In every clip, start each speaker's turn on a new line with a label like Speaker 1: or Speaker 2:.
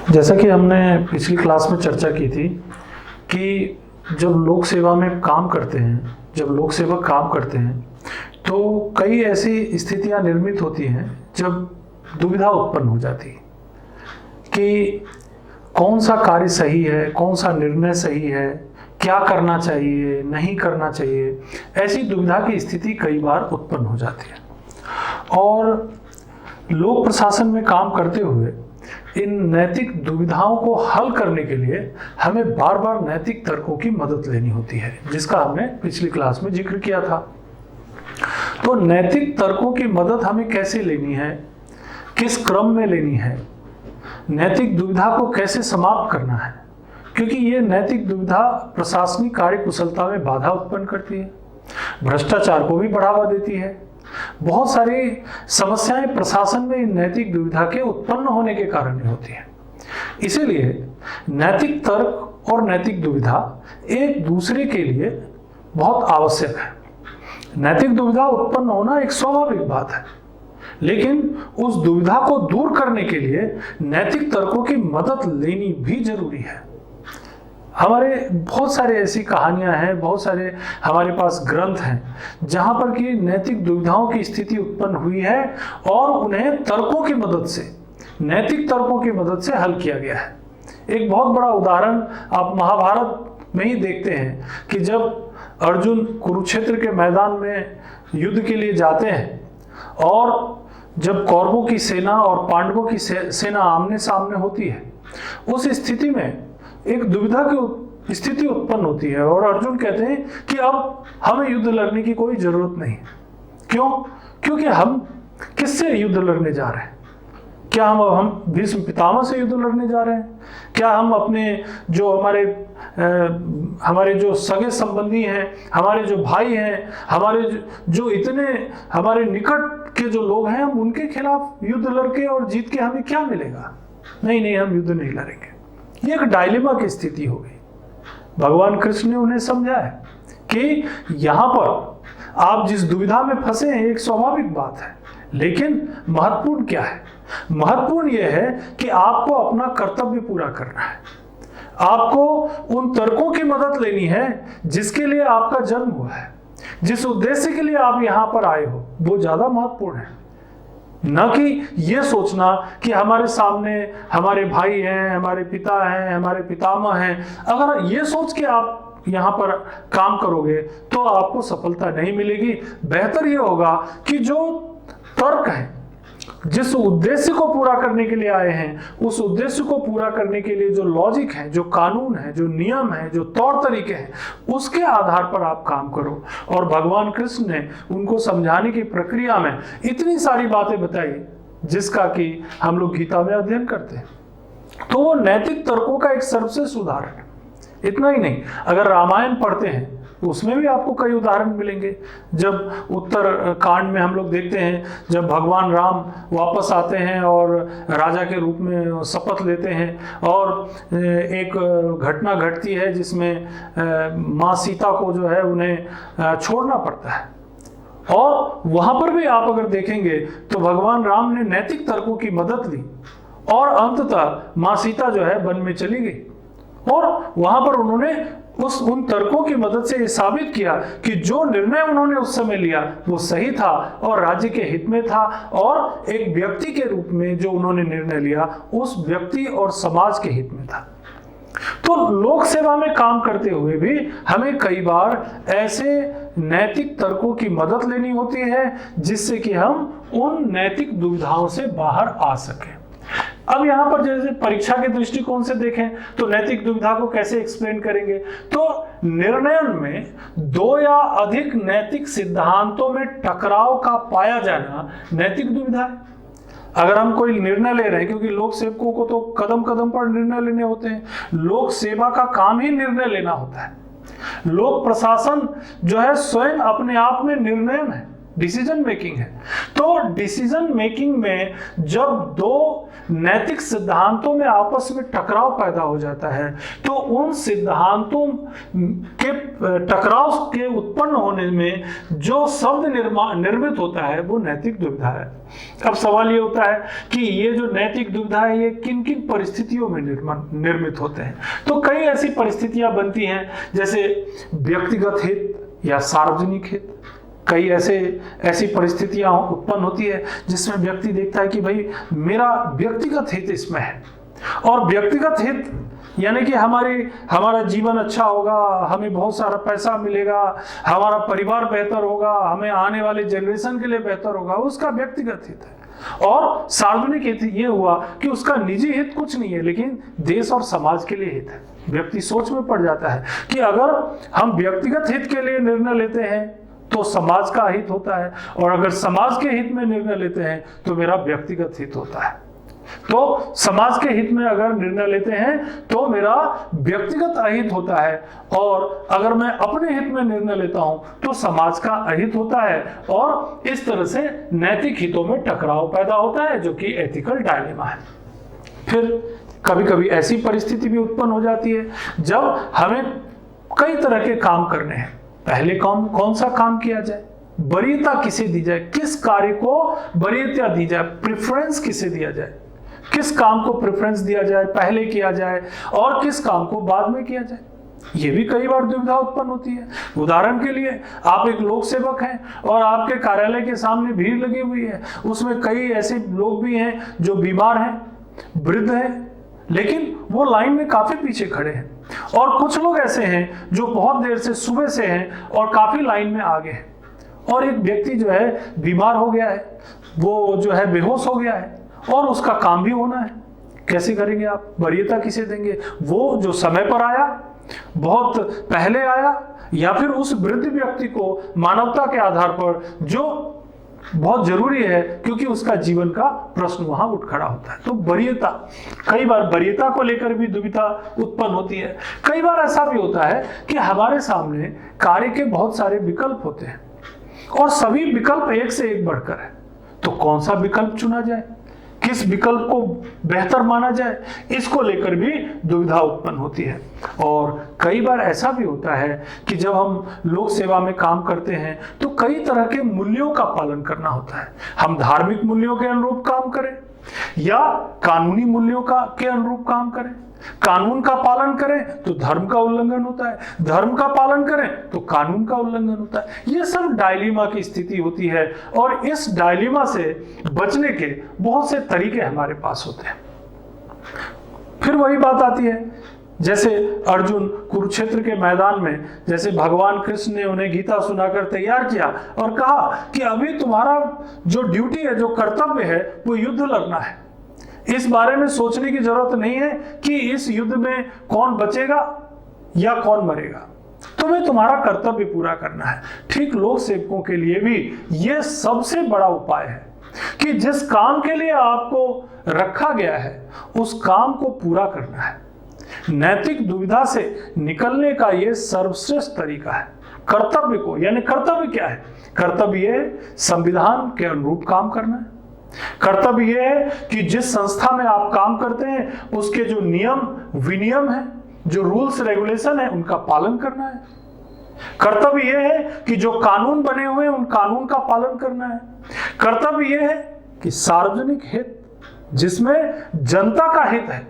Speaker 1: जैसा कि हमने पिछली क्लास में चर्चा की थी कि जब लोक सेवा में काम करते हैं, जब लोक सेवक काम करते हैं तो कई ऐसी स्थितियां निर्मित होती हैं जब दुविधा उत्पन्न हो जाती है कि कौन सा कार्य सही है, कौन सा निर्णय सही है, क्या करना चाहिए, नहीं करना चाहिए। ऐसी दुविधा की स्थिति कई बार उत्पन्न हो जाती है और लोक प्रशासन में काम करते हुए इन नैतिक दुविधाओं को हल करने के लिए हमें बार बार नैतिक तर्कों की मदद लेनी होती है, जिसका हमने पिछली क्लास में जिक्र किया था। तो नैतिक तर्कों की मदद हमें कैसे लेनी है, किस क्रम में लेनी है, नैतिक दुविधा को कैसे समाप्त करना है, क्योंकि ये नैतिक दुविधा प्रशासनिक कार्य कुशलता में बाधा उत्पन्न करती है, भ्रष्टाचार को भी बढ़ावा देती है। बहुत सारी समस्याएं प्रशासन में इन नैतिक दुविधा के उत्पन्न होने के कारण ही होती है। इसीलिए नैतिक तर्क और नैतिक दुविधा एक दूसरे के लिए बहुत आवश्यक है। नैतिक दुविधा उत्पन्न होना एक स्वाभाविक बात है, लेकिन उस दुविधा को दूर करने के लिए नैतिक तर्कों की मदद लेनी भी जरूरी है। हमारे बहुत सारे ऐसी कहानियां हैं, बहुत सारे हमारे पास ग्रंथ हैं जहां पर कि नैतिक दुविधाओं की स्थिति उत्पन्न हुई है और उन्हें तर्कों की मदद से, नैतिक तर्कों की मदद से हल किया गया है। एक बहुत बड़ा उदाहरण आप महाभारत में ही देखते हैं कि जब अर्जुन कुरुक्षेत्र के मैदान में युद्ध के लिए जाते हैं और जब कौरवों की सेना और पांडवों की सेना आमने सामने होती है, उस स्थिति में एक दुविधा की स्थिति उत्पन्न होती है और अर्जुन कहते हैं कि अब हमें युद्ध लड़ने की कोई जरूरत नहीं। क्यों? क्योंकि हम किससे युद्ध लड़ने जा रहे हैं? क्या हम भीष्म पितामह से युद्ध लड़ने जा रहे हैं? क्या हम अपने जो हमारे जो सगे संबंधी हैं, हमारे जो भाई हैं, हमारे जो इतने हमारे निकट के जो लोग हैं, हम उनके खिलाफ युद्ध लड़के और जीत के हमें क्या मिलेगा? नहीं, हम युद्ध नहीं लड़ेंगे। ये एक डायलेमा की स्थिति हो गई। भगवान कृष्ण ने उन्हें समझाया कि यहां पर आप जिस दुविधा में फंसे हैं एक स्वाभाविक बात है, लेकिन महत्वपूर्ण क्या है? महत्वपूर्ण यह है कि आपको अपना कर्तव्य पूरा करना है। आपको उन तर्कों की मदद लेनी है जिसके लिए आपका जन्म हुआ है, जिस उद्देश्य के लिए आप यहां पर आए हो, वो ज्यादा महत्वपूर्ण है। न कि ये सोचना कि हमारे सामने हमारे भाई हैं, हमारे पिता हैं, हमारे पितामह हैं। अगर ये सोच के आप यहाँ पर काम करोगे तो आपको सफलता नहीं मिलेगी। बेहतर ये होगा कि जो तर्क है, जिस उद्देश्य को पूरा करने के लिए आए हैं, उस उद्देश्य को पूरा करने के लिए जो लॉजिक है, जो कानून है, जो नियम है, जो तौर तरीके हैं, उसके आधार पर आप काम करो। और भगवान कृष्ण ने उनको समझाने की प्रक्रिया में इतनी सारी बातें बताई जिसका कि हम लोग गीता में अध्ययन करते हैं। तो वो नैतिक तर्कों का एक सर्वश्रेष्ठ उदाहरण है। इतना ही नहीं, अगर रामायण पढ़ते हैं उसमें भी आपको कई उदाहरण मिलेंगे। जब उत्तर कांड में हम लोग देखते हैं, जब भगवान राम वापस आते हैं और राजा के रूप में शपथ लेते हैं और एक घटना घटती है जिसमें माँ सीता को जो है उन्हें छोड़ना पड़ता है। और वहां पर भी आप अगर देखेंगे तो भगवान राम ने नैतिक तर्कों की मदद ली और अंततः माँ सीता जो है वन में चली गई। और वहां पर उन्होंने उन तर्कों की मदद से ये साबित किया कि जो निर्णय उन्होंने उस समय लिया वो सही था और राज्य के हित में था, और एक व्यक्ति के रूप में जो उन्होंने निर्णय लिया उस व्यक्ति और समाज के हित में था। तो लोक सेवा में काम करते हुए भी हमें कई बार ऐसे नैतिक तर्कों की मदद लेनी होती है जिससे कि हम उन नैतिक दुविधाओं से बाहर आ सकें। अब यहाँ पर जैसे परीक्षा के दृष्टिकोण से देखें तो नैतिक दुविधा को कैसे एक्सप्लेन करेंगे? तो निर्णय में दो या अधिक नैतिक सिद्धांतों में टकराव का पाया जाना नैतिक दुविधा है। अगर हम कोई निर्णय ले रहे हैं, क्योंकि लोक सेवकों को तो कदम कदम पर निर्णय लेने होते हैं, लोक सेवा का काम ही निर्णय लेना होता है। लोक प्रशासन जो है स्वयं अपने आप में निर्णय है। डिसीजन मेकिंग है। तो डिसीजन मेकिंग में जब दो नैतिक सिद्धांतों में आपस में टकराव पैदा हो जाता है तो उन सिद्धांतों के टकराव के उत्पन्न होने में जो शब्द निर्मित होता है वो नैतिक दुविधा है। अब सवाल ये होता है कि ये जो नैतिक दुविधा है ये किन किन परिस्थितियों में निर्मित होते हैं। तो कई ऐसी परिस्थितियां बनती हैं जैसे व्यक्तिगत हित या सार्वजनिक हित। कई ऐसी परिस्थितियां उत्पन्न होती है जिसमें व्यक्ति देखता है कि भाई मेरा व्यक्तिगत हित इसमें है, और व्यक्तिगत हित यानी कि हमारा जीवन अच्छा होगा, हमें बहुत सारा पैसा मिलेगा, हमारा परिवार बेहतर होगा, हमें आने वाले जनरेशन के लिए बेहतर होगा, उसका व्यक्तिगत हित है। और सार्वजनिक हित ये हुआ कि उसका निजी हित कुछ नहीं है लेकिन देश और समाज के लिए हित है। व्यक्ति सोच में पड़ जाता है कि अगर हम व्यक्तिगत हित के लिए निर्णय लेते हैं तो समाज का हित होता है, और अगर समाज के हित में निर्णय लेते हैं तो मेरा व्यक्तिगत हित होता है। तो समाज के हित में अगर निर्णय लेते हैं तो मेरा व्यक्तिगत अहित होता है, और अगर मैं अपने हित में निर्णय लेता हूं तो समाज का अहित होता है, और इस तरह से नैतिक हितों में टकराव पैदा होता है जो कि एथिकल डायलेमा है। फिर कभी कभी ऐसी परिस्थिति भी उत्पन्न हो जाती है जब हमें कई तरह के काम करने हैं। पहले कौन सा काम किया जाए, वरीयता किसे दी जाए, किस कार्य को वरीयता दी जाए, प्रेफरेंस किसे दिया जाए, किस काम को प्रेफरेंस दिया जाए, पहले किया जाए और किस काम को बाद में किया जाए। ये भी कई बार दुविधा उत्पन्न होती है। उदाहरण के लिए आप एक लोक सेवक हैं और आपके कार्यालय के सामने भीड़ लगी हुई है, उसमें कई ऐसे लोग भी हैं जो बीमार हैं, वृद्ध हैं, लेकिन वो लाइन में काफी पीछे खड़े हैं, और कुछ लोग ऐसे हैं जो बहुत देर से सुबह से हैं और काफी लाइन में आगे हैं, और एक व्यक्ति जो है बीमार हो गया है, वो जो है बेहोश हो गया है और उसका काम भी होना है। कैसे करेंगे आप, वरीयता किसे देंगे? वो जो समय पर आया, बहुत पहले आया, या फिर उस वृद्ध व्यक्ति को मानवता के आधार पर जो बहुत जरूरी है क्योंकि उसका जीवन का प्रश्न वहां उठ खड़ा होता है। तो वरीयता, कई बार वरीयता को लेकर भी दुविधा उत्पन्न होती है। कई बार ऐसा भी होता है कि हमारे सामने कार्य के बहुत सारे विकल्प होते हैं और सभी विकल्प एक से एक बढ़कर है, तो कौन सा विकल्प चुना जाए, किस विकल्प को बेहतर माना जाए, इसको लेकर भी दुविधा उत्पन्न होती है। और कई बार ऐसा भी होता है कि जब हम लोक सेवा में काम करते हैं तो कई तरह के मूल्यों का पालन करना होता है। हम धार्मिक मूल्यों के अनुरूप काम करें या कानूनी मूल्यों के अनुरूप काम करें। कानून का पालन करें तो धर्म का उल्लंघन होता है, धर्म का पालन करें तो कानून का उल्लंघन होता है। ये सब डायलेमा की स्थिति होती है, और इस डायलेमा से बचने के बहुत से तरीके हमारे पास होते हैं। फिर वही बात आती है, जैसे अर्जुन कुरुक्षेत्र के मैदान में, जैसे भगवान कृष्ण ने उन्हें गीता सुनाकर तैयार किया और कहा कि अभी तुम्हारा जो ड्यूटी है, जो कर्तव्य है, वो युद्ध लड़ना है। इस बारे में सोचने की जरूरत नहीं है कि इस युद्ध में कौन बचेगा या कौन मरेगा, तुम्हें तुम्हारा कर्तव्य पूरा करना है। ठीक लोक सेवकों के लिए भी यह सबसे बड़ा उपाय है कि जिस काम के लिए आपको रखा गया है उस काम को पूरा करना है। नैतिक दुविधा से निकलने का यह सर्वश्रेष्ठ तरीका है। कर्तव्य को, यानी कर्तव्य क्या है? कर्तव्य यह संविधान के अनुरूप काम करना है। कर्तव्य यह है कि जिस संस्था में आप काम करते हैं उसके जो नियम विनियम है, जो रूल्स रेगुलेशन है, उनका पालन करना है। कर्तव्य यह है कि जो कानून बने हुए हैं उन कानून का पालन करना है। कर्तव्य यह है कि सार्वजनिक हित, जिसमें जनता का हित है,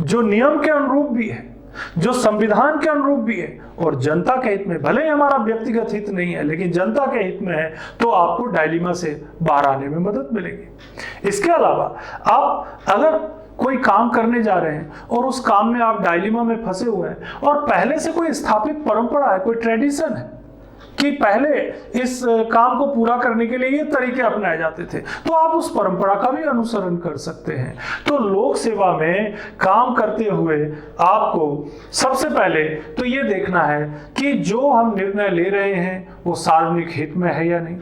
Speaker 1: जो नियम के अनुरूप भी है, जो संविधान के अनुरूप भी है, और जनता के हित में, भले ही हमारा व्यक्तिगत हित नहीं है लेकिन जनता के हित में है, तो आपको डायलेमा से बाहर आने में मदद मिलेगी। इसके अलावा आप अगर कोई काम करने जा रहे हैं और उस काम में आप डायलेमा में फंसे हुए हैं और पहले से कोई स्थापित परंपरा है, कोई ट्रेडिशन है कि पहले इस काम को पूरा करने के लिए ये तरीके अपनाए जाते थे, तो आप उस परंपरा का भी अनुसरण कर सकते हैं। तो लोक सेवा में काम करते हुए आपको सबसे पहले तो ये देखना है कि जो हम निर्णय ले रहे हैं वो सार्वजनिक हित में है या नहीं।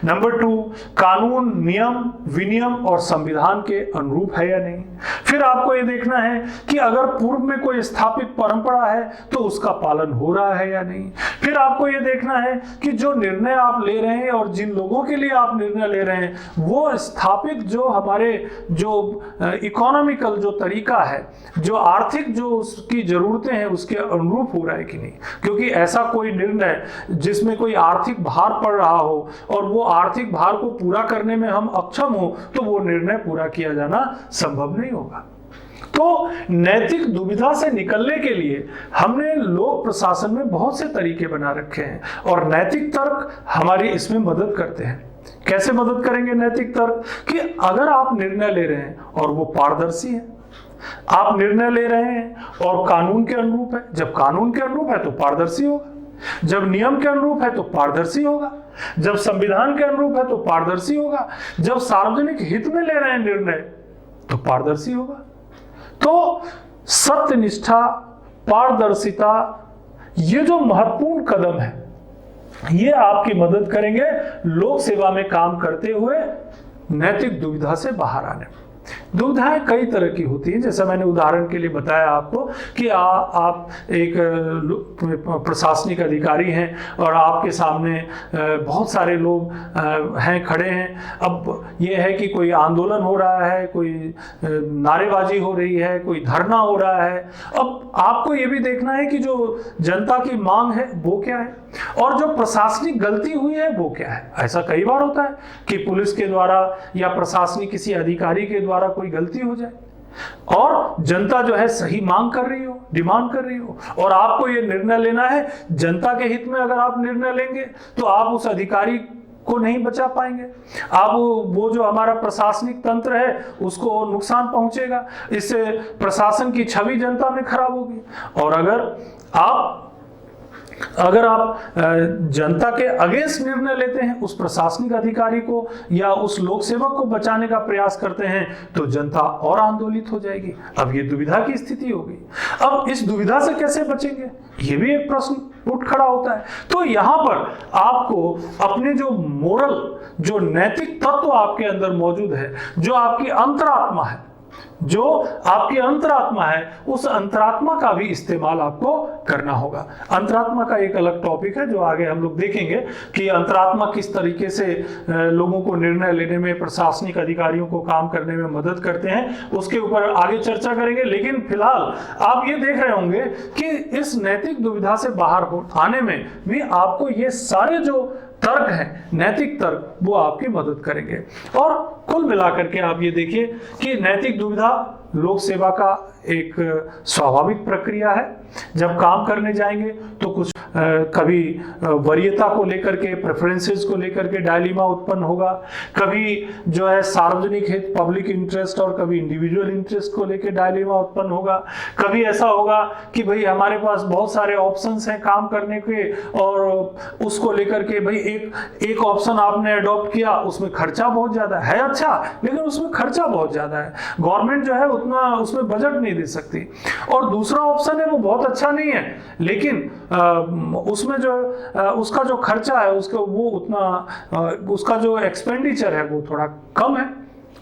Speaker 1: नंबर 2, कानून नियम विनियम और संविधान के अनुरूप है या नहीं। फिर आपको ये देखना है कि अगर पूर्व में कोई स्थापित परंपरा है तो उसका पालन हो रहा है या नहीं। फिर आपको ये देखना है कि जो निर्णय आप ले रहे हैं और जिन लोगों के लिए आप निर्णय ले रहे हैं वो स्थापित जो हमारे जो इकोनॉमिकल जो तरीका है, जो आर्थिक जो उसकी जरूरतें हैं उसके अनुरूप हो रहा है कि नहीं। क्योंकि ऐसा कोई निर्णय जिसमें कोई आर्थिक भार पड़ रहा हो और वो आर्थिक भार को पूरा करने में हम अक्षम हो तो वो निर्णय पूरा किया जाना संभव नहीं होगा। तो नैतिक दुविधा से निकलने के लिए हमने लोक प्रशासन में बहुत से तरीके बना रखे हैं और नैतिक तर्क हमारी इसमें मदद करते हैं। कैसे मदद करेंगे नैतिक तर्क? कि अगर आप निर्णय ले रहे हैं और वो पारदर्शी है, आप निर्णय ले रहे हैं और कानून के अनुरूप है, जब कानून के अनुरूप है तो पारदर्शी होगा, जब नियम के अनुरूप है तो पारदर्शी होगा, जब संविधान के अनुरूप है तो पारदर्शी होगा, जब सार्वजनिक हित में ले रहे हैं निर्णय तो पारदर्शी होगा। तो सत्यनिष्ठा, पारदर्शिता, ये जो महत्वपूर्ण कदम है ये आपकी मदद करेंगे लोक सेवा में काम करते हुए नैतिक दुविधा से बाहर आने में। दुविधाएं कई तरह की होती हैं, जैसा मैंने उदाहरण के लिए बताया आपको कि आप एक प्रशासनिक अधिकारी हैं और आपके सामने बहुत सारे लोग हैं, खड़े हैं। अब ये है कि कोई आंदोलन हो रहा है, कोई नारेबाजी हो रही है, कोई धरना हो रहा है। अब आपको ये भी देखना है कि जो जनता की मांग है वो क्या है और जो प्रशासनिक गलती हुई है वो क्या है। ऐसा कई बार होता है कि पुलिस के द्वारा या प्रशासनिक किसी अधिकारी के द्वारा कोई गलती हो जाए और जनता जो है सही मांग कर रही हो, डिमांड कर रही हो और आपको ये निर्णय लेना है। जनता के हित में अगर आप निर्णय लेंगे तो आप उस अधिकारी को नहीं बचा पाएंगे, आप वो जो हमारा प्रशासनिक तंत्र है उसको नुकसान पहुंचेगा, इससे प्रशासन की छवि जनता में खराब होगी। और अगर आप जनता के अगेंस्ट निर्णय लेते हैं, उस प्रशासनिक अधिकारी को या उस लोक सेवक को बचाने का प्रयास करते हैं तो जनता और आंदोलित हो जाएगी। अब ये दुविधा की स्थिति होगी। अब इस दुविधा से कैसे बचेंगे, ये भी एक प्रश्न उठ खड़ा होता है। तो यहाँ पर आपको अपने जो मोरल, जो नैतिक तत्व आपके अंदर मौजूद है, जो आपकी अंतरात्मा है, जो आपकी अंतरात्मा है, उस अंतरात्मा का भी इस्तेमाल आपको करना होगा। अंतरात्मा का एक अलग टॉपिक है जो आगे हम लोग देखेंगे कि अंतरात्मा किस तरीके से लोगों को निर्णय लेने में, प्रशासनिक अधिकारियों को काम करने में मदद करते हैं, उसके ऊपर आगे चर्चा करेंगे। लेकिन फिलहाल आप ये देख रहे होंगे कि इस नैतिक दुविधा से बाहर आने में भी आपको ये सारे जो तर्क है, नैतिक तर्क, वो आपकी मदद करेंगे। और कुल मिलाकर के आप ये देखिए कि नैतिक दुविधा लोक सेवा का एक स्वाभाविक प्रक्रिया है। जब काम करने जाएंगे तो कुछ कभी वरीयता को लेकर के, प्रेफरेंसेस को लेकर के डायलीमा उत्पन्न होगा, कभी जो है सार्वजनिक हित, पब्लिक इंटरेस्ट, और कभी इंडिविजुअल इंटरेस्ट को लेकर डायलीमा उत्पन्न होगा। कभी ऐसा होगा कि भाई हमारे पास बहुत सारे ऑप्शंस हैं काम करने के और उसको लेकर के भाई एक ऑप्शन आपने अडॉप्ट किया, उसमें खर्चा बहुत ज्यादा है, अच्छा लेकिन उसमें खर्चा बहुत ज्यादा है, गवर्नमेंट जो है उतना उसमें बजट नहीं दे सकती। और दूसरा ऑप्शन है वो बहुत अच्छा नहीं है लेकिन उसमें जो उसका जो खर्चा है, उसका वो उतना उसका जो एक्सपेंडिचर है वो थोड़ा कम है।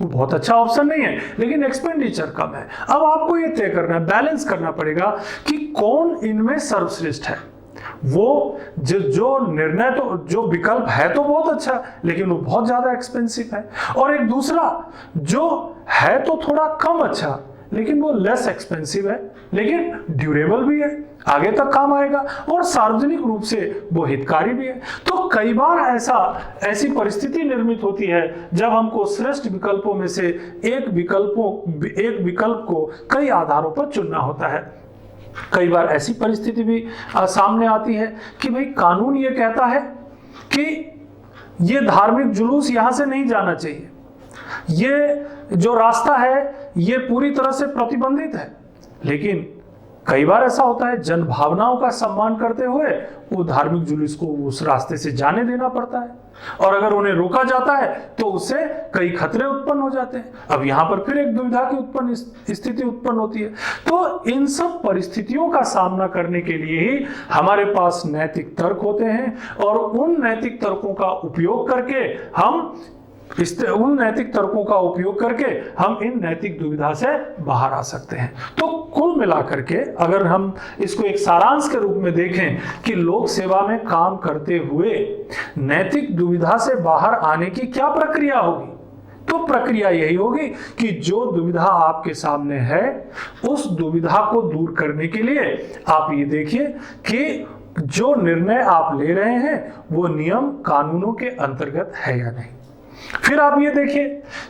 Speaker 1: वो बहुत अच्छा ऑप्शन नहीं है लेकिन एक्सपेंडिचर कम है। अब आपको ये तय करना है, बैलेंस करना पड़ेगा कि कौन इनमें सर्वश्रेष्ठ है। वो जो निर्णय, तो जो विकल्प है तो बहुत अच्छा लेकिन वो बहुत ज्यादा एक्सपेंसिव है, और एक दूसरा जो है तो थोड़ा कम अच्छा लेकिन वो लेस एक्सपेंसिव है लेकिन ड्यूरेबल भी है, आगे तक काम आएगा और सार्वजनिक रूप से वो हितकारी भी है। तो कई बार ऐसी परिस्थिति निर्मित होती है जब हमको श्रेष्ठ विकल्पों में से एक विकल्प को कई आधारों पर चुनना होता है। कई बार ऐसी परिस्थिति भी सामने आती है कि भाई कानून ये कहता है कि ये धार्मिक जुलूस यहां से नहीं जाना चाहिए, ये जो रास्ता है ये पूरी तरह से प्रतिबंधित है, लेकिन कई बार ऐसा होता है जन भावनाओं का सम्मान करते हुए वो धार्मिक जुलूस को उस रास्ते से जाने देना पड़ता है। और अगर उन्हें रोका जाता है तो उससे कई खतरे उत्पन्न हो जाते हैं। अब यहां पर फिर एक दुविधा की स्थिति उत्पन्न होती है। तो इन सब परिस्थितियों का सामना करने के लिए ही हमारे पास नैतिक तर्क होते हैं, और उन नैतिक तर्कों का उपयोग करके हम इन नैतिक दुविधा से बाहर आ सकते हैं। तो कुल मिलाकर के अगर हम इसको एक सारांश के रूप में देखें कि लोक सेवा में काम करते हुए नैतिक दुविधा से बाहर आने की क्या प्रक्रिया होगी, तो प्रक्रिया यही होगी कि जो दुविधा आपके सामने है उस दुविधा को दूर करने के लिए आप ये देखिए कि जो निर्णय आप ले रहे हैं वो नियम कानूनों के अंतर्गत है या नहीं। फिर आप ये देखिए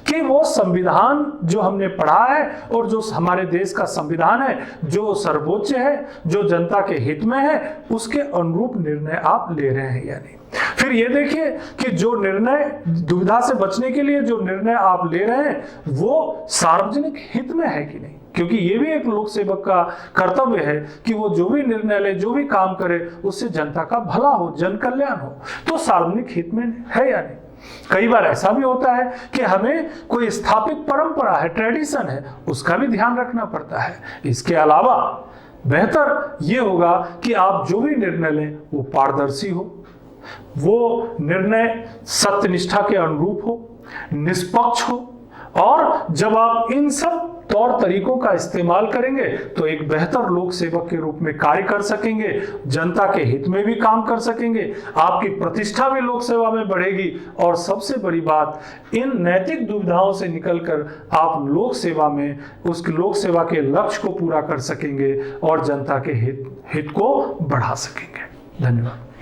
Speaker 1: कि वो संविधान जो हमने पढ़ा है और जो हमारे देश का संविधान है, जो सर्वोच्च है, जो जनता के हित में है, उसके अनुरूप निर्णय आप ले रहे हैं या नहीं। फिर ये देखिए कि जो निर्णय, दुविधा से बचने के लिए जो निर्णय आप ले रहे हैं वो सार्वजनिक हित में है कि नहीं, क्योंकि ये भी एक लोक सेवक का कर्तव्य है कि वो जो भी निर्णय ले, जो भी काम करे, उससे जनता का भला हो, जन कल्याण हो। तो सार्वजनिक हित में है या नहीं। कई बार ऐसा भी होता है कि हमें कोई स्थापित परंपरा है, ट्रेडिशन है, उसका भी ध्यान रखना पड़ता है। इसके अलावा बेहतर ये होगा कि आप जो भी निर्णय लें वो पारदर्शी हो, वो निर्णय सत्यनिष्ठा के अनुरूप हो, निष्पक्ष हो, और जब आप इन सब तौर तरीकों का इस्तेमाल करेंगे तो एक बेहतर लोक सेवक के रूप में कार्य कर सकेंगे, जनता के हित में भी काम कर सकेंगे, आपकी प्रतिष्ठा भी लोक सेवा में बढ़ेगी, और सबसे बड़ी बात, इन नैतिक दुविधाओं से निकलकर आप लोक सेवा में उस लोक सेवा के लक्ष्य को पूरा कर सकेंगे और जनता के हित को बढ़ा सकेंगे। धन्यवाद।